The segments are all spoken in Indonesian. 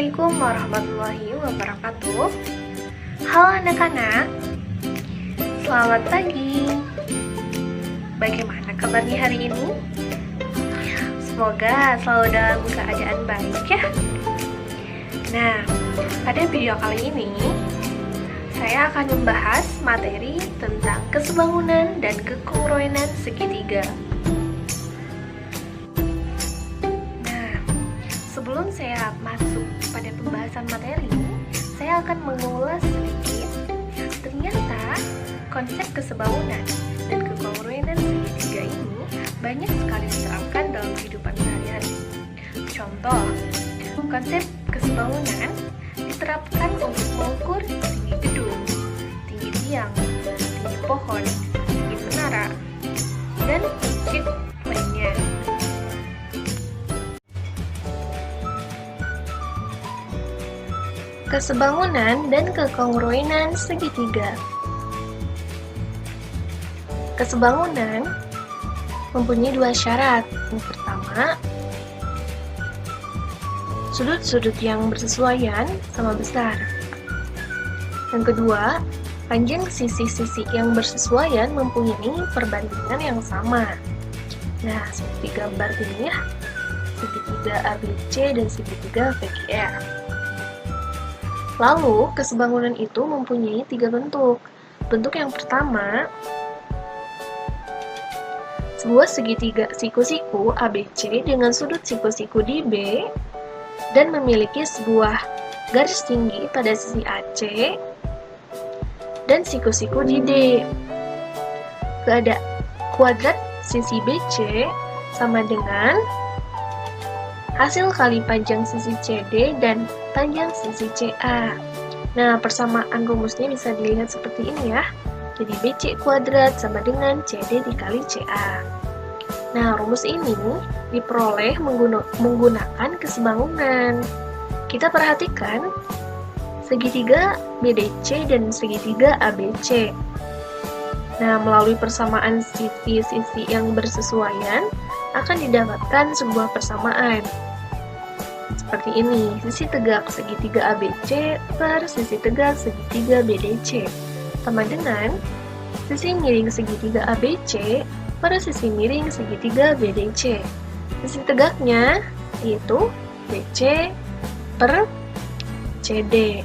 Assalamualaikum warahmatullahi wabarakatuh. Halo anak-anak, selamat pagi. Bagaimana kabarnya hari ini? Semoga selalu dalam keadaan baik ya. Nah, pada video kali ini saya akan membahas materi tentang kesebangunan dan kekongruenan segitiga. Sebelum saya masuk pada pembahasan materi, saya akan mengulas sedikit. Ternyata konsep kesebangunan dan kekongruenan segitiga ini banyak sekali diterapkan dalam kehidupan sehari-hari. Contoh, konsep kesebangunan diterapkan untuk mengukur tinggi gedung, tinggi tiang, tinggi pohon, tinggi menara, dan prinsip lainnya. Kesebangunan dan kekongruenan segitiga. Kesebangunan mempunyai dua syarat. Yang pertama, sudut-sudut yang bersesuaian sama besar. Yang kedua, panjang sisi-sisi yang bersesuaian mempunyai perbandingan yang sama. Nah, seperti gambar ini ya, segitiga ABC dan segitiga VGR. Lalu, kesebangunan itu mempunyai tiga bentuk. Bentuk yang pertama, sebuah segitiga siku-siku ABC dengan sudut siku-siku di B dan memiliki sebuah garis tinggi pada sisi AC dan siku-siku di D. Kuadrat sisi BC sama dengan hasil kali panjang sisi CD dan panjang sisi CA. Nah, persamaan rumusnya bisa dilihat seperti ini ya. Jadi BC kuadrat sama dengan CD dikali CA. Nah, rumus ini diperoleh menggunakan kesebangunan. Kita perhatikan segitiga BDC dan segitiga ABC. Nah, melalui persamaan sisi-sisi yang bersesuaian akan didapatkan sebuah persamaan. Seperti ini, sisi tegak segitiga ABC per sisi tegak segitiga BDC sama dengan sisi miring segitiga ABC per sisi miring segitiga BDC. Sisi tegaknya yaitu BC per CD.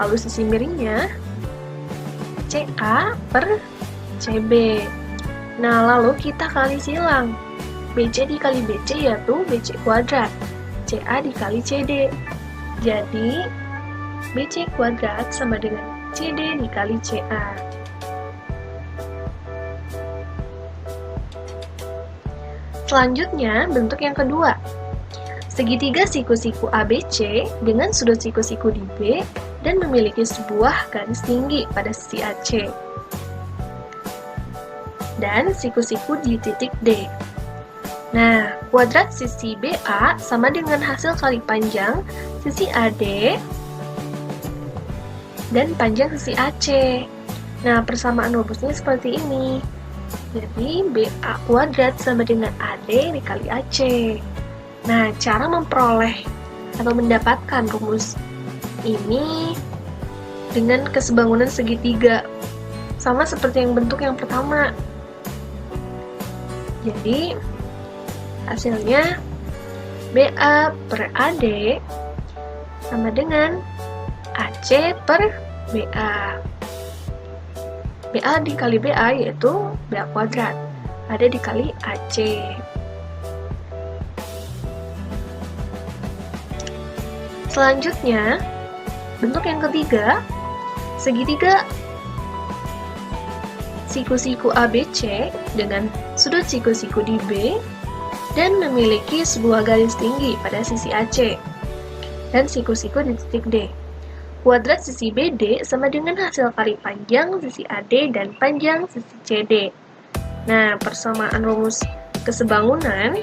Lalu sisi miringnya CA per CB. Nah, lalu kita kali silang. BC dikali BC yaitu BC kuadrat, CA dikali CD. Jadi, BC kuadrat sama dengan CD dikali CA. Selanjutnya, bentuk yang kedua. Segitiga siku-siku ABC dengan sudut siku-siku di B dan memiliki sebuah garis tinggi pada sisi AC dan siku-siku di titik D. Nah, kuadrat sisi BA sama dengan hasil kali panjang sisi AD dan panjang sisi AC. Nah, persamaan rumusnya seperti ini. Jadi, BA kuadrat sama dengan AD dikali AC. Nah, cara memperoleh atau mendapatkan rumus ini dengan kesebangunan segitiga sama seperti yang bentuk yang pertama. Jadi, hasilnya BA per AD sama dengan AC per BA. BA dikali BA yaitu BA kuadrat. AD dikali AC. Selanjutnya, bentuk yang ketiga, segitiga siku-siku ABC dengan sudut siku-siku di B dan memiliki sebuah garis tinggi pada sisi AC dan siku-siku di titik D. Kuadrat sisi BD sama dengan hasil kali panjang sisi AD dan panjang sisi CD. Nah, persamaan rumus kesebangunan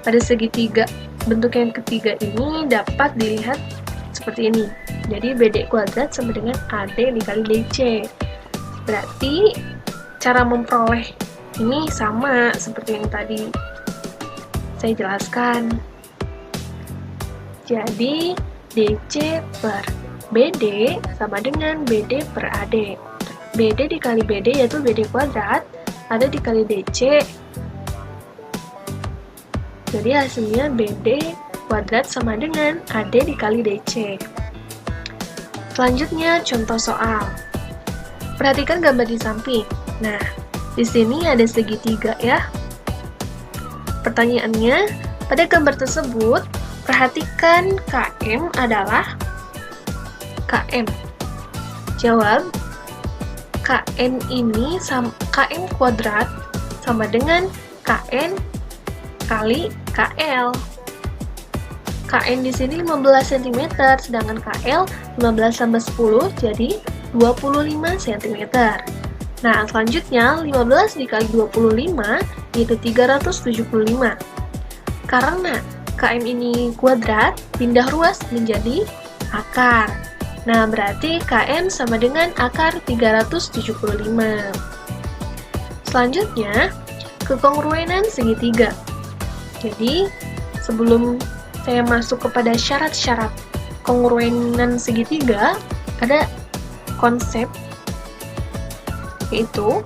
pada segitiga bentuk yang ketiga ini dapat dilihat seperti ini. Jadi BD kuadrat sama dengan AD dikali DC. Berarti cara memperoleh ini sama seperti yang tadi saya jelaskan. Jadi, DC per BD sama dengan BD per AD. BD dikali BD yaitu BD kuadrat, AD dikali DC. Jadi hasilnya BD kuadrat sama dengan AD dikali DC. Selanjutnya contoh soal. Perhatikan gambar di samping. Nah, di sini ada segitiga ya. Pertanyaannya, pada gambar tersebut, perhatikan KM adalah KM. Jawab, KM ini KM kuadrat sama dengan KN kali KL. KN di sini 15 cm, sedangkan KL 15 tambah 10 jadi 25 cm. Nah, selanjutnya 15 dikali 25 yaitu 375. Karena KM ini kuadrat, pindah ruas menjadi akar. Nah, berarti KM sama dengan akar 375. Selanjutnya, kekongruenan segitiga. Jadi, sebelum saya masuk kepada syarat-syarat kongruenan segitiga, ada konsep, yaitu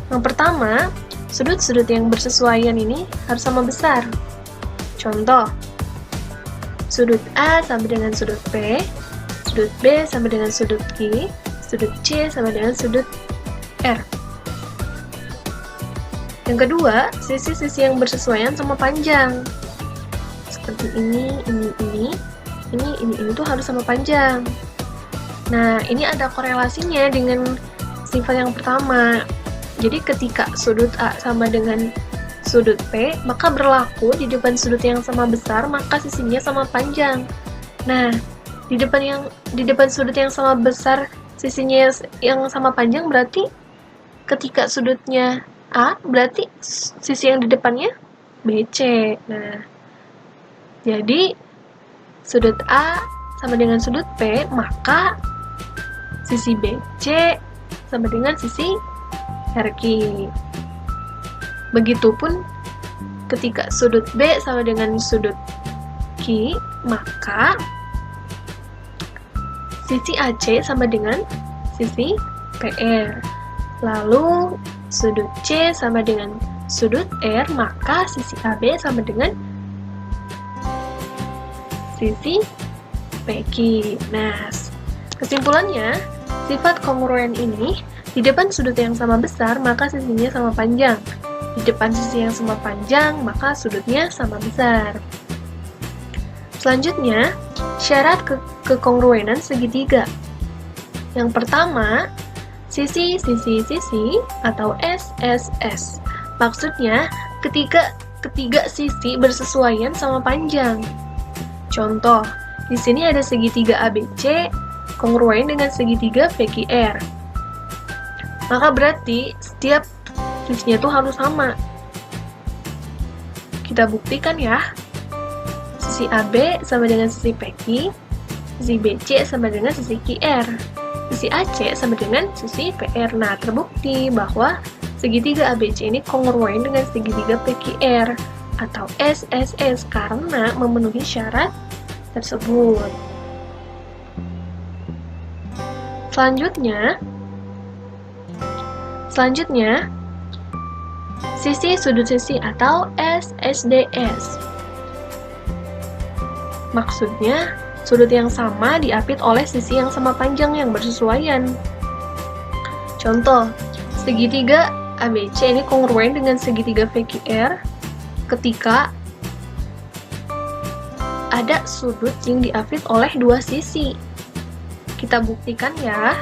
yang pertama, sudut-sudut yang bersesuaian ini harus sama besar. Contoh, sudut A sama dengan sudut P, sudut B sama dengan sudut Q, sudut C sama dengan sudut R. Yang kedua, sisi-sisi yang bersesuaian sama panjang. Seperti ini tuh harus sama panjang. Nah, ini ada korelasinya dengan sifat yang pertama. Jadi ketika sudut A sama dengan sudut P, maka berlaku di depan sudut yang sama besar, maka sisinya sama panjang. Nah, di depan sudut yang sama besar, sisinya yang sama panjang, berarti ketika sudutnya A, berarti sisi yang di depannya BC. Nah, jadi sudut A sama dengan sudut P, maka sisi BC sama dengan sisi RQ. Begitupun ketika sudut B sama dengan sudut Q, maka sisi AC sama dengan sisi PR. Lalu sudut C sama dengan sudut R, maka sisi AB sama dengan sisi PQ. Nah, kesimpulannya, sifat kongruen ini di depan sudut yang sama besar, maka sisinya sama panjang. Di depan sisi yang sama panjang, maka sudutnya sama besar. Selanjutnya, syarat kekongruenan segitiga. Yang pertama, sisi atau SSS. Maksudnya, ketiga sisi bersesuaian sama panjang. Contoh, di sini ada segitiga ABC kongruen dengan segitiga PQR. Maka berarti setiap sisinya tuh harus sama. Kita buktikan ya. Sisi AB sama dengan sisi PQ, sisi BC sama dengan sisi QR, sisi AC sama dengan sisi PR. Nah, terbukti bahwa segitiga ABC ini kongruen dengan segitiga PQR atau SSS karena memenuhi syarat tersebut. Selanjutnya, sisi sudut sisi atau SSDS. Maksudnya, sudut yang sama diapit oleh sisi yang sama panjang yang bersesuaian. Contoh, segitiga ABC ini kongruen dengan segitiga VQR ketika ada sudut yang diapit oleh dua sisi. Kita buktikan ya.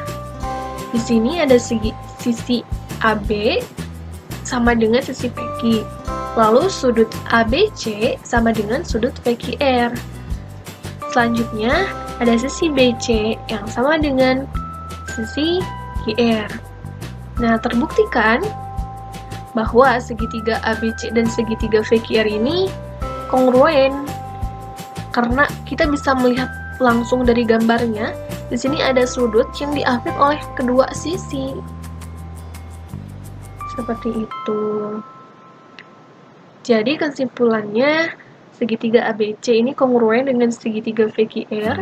Di sini ada sisi AB sama dengan sisi PQ. Lalu sudut ABC sama dengan sudut PQR. Selanjutnya ada sisi BC yang sama dengan sisi QR. Nah, terbuktikan bahwa segitiga ABC dan segitiga VQR ini kongruen karena kita bisa melihat langsung dari gambarnya. Di sini ada sudut yang diapit oleh kedua sisi. Seperti itu. Jadi kesimpulannya, segitiga ABC ini kongruen dengan segitiga VQR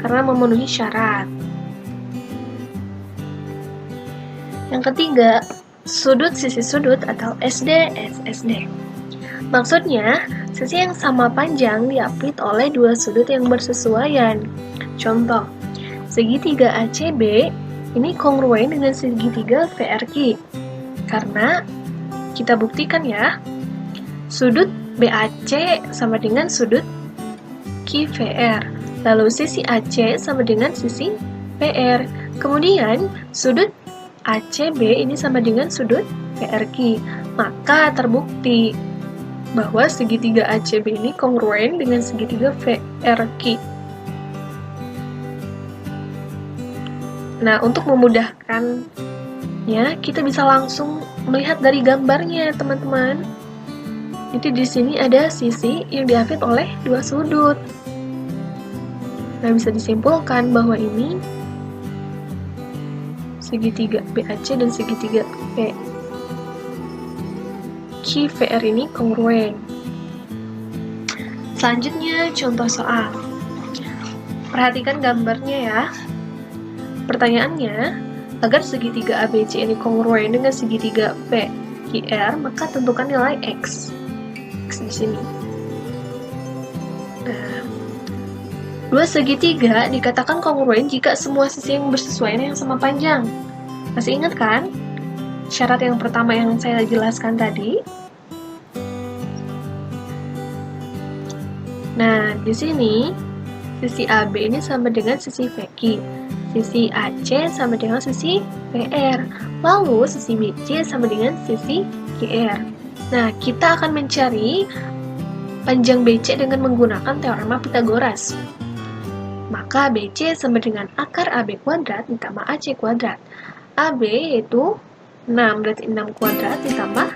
karena memenuhi syarat. Yang ketiga, sudut sisi sudut atau SD, SSD. Maksudnya, sisi yang sama panjang diapit oleh dua sudut yang bersesuaian. Contoh, segitiga ACB ini kongruen dengan segitiga VRQ. Karena kita buktikan ya, sudut BAC sama dengan sudut QVR. Lalu sisi AC sama dengan sisi PR. Kemudian, sudut ACB ini sama dengan sudut PRQ. Maka terbukti bahwa segitiga ACB ini kongruen dengan segitiga VRQ. Nah, untuk memudahkan ya, kita bisa langsung melihat dari gambarnya, teman-teman. Jadi di sini ada sisi yang diapit oleh dua sudut. Nah, bisa disimpulkan bahwa ini segitiga BAC dan segitiga QVR ini kongruen. Selanjutnya, contoh soal. Perhatikan gambarnya ya. Pertanyaannya, agar segitiga ABC ini kongruen dengan segitiga PQR, maka tentukan nilai X. X di sini. Nah, dua segitiga dikatakan kongruen jika semua sisi yang bersesuaian yang sama panjang. Masih ingat kan? Syarat yang pertama yang saya jelaskan tadi. Nah, di sini sisi AB ini sama dengan sisi VQ, sisi AC sama dengan sisi PR, lalu sisi BC sama dengan sisi QR. Nah, kita akan mencari panjang BC dengan menggunakan teorema Pythagoras. Maka BC sama dengan akar AB kuadrat ditambah AC kuadrat. AB yaitu 6, berarti 6 kuadrat ditambah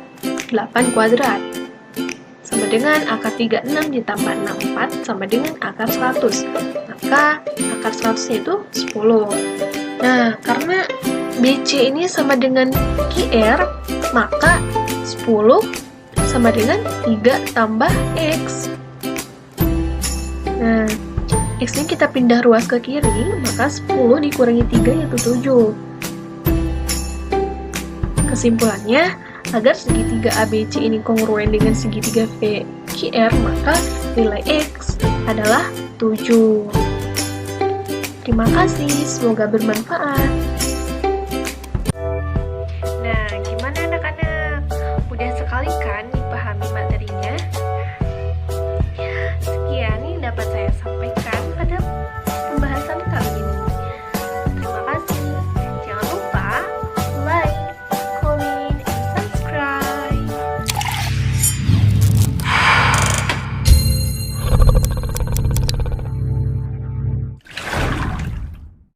8 kuadrat. Sama dengan akar 36 ditambah 64 sama dengan akar 100. Maka akar 100 yaitu 10. Nah, karena BC ini sama dengan QR, maka 10 sama dengan 3 tambah X. Nah, X ini kita pindah ruas ke kiri, maka 10 dikurangi 3 yaitu 7. Kesimpulannya, agar segitiga ABC ini kongruen dengan segitiga VQR, maka nilai X adalah 7. Terima kasih, semoga bermanfaat. Nah, gimana anak-anak? Mudah sekali kan dipahami materinya?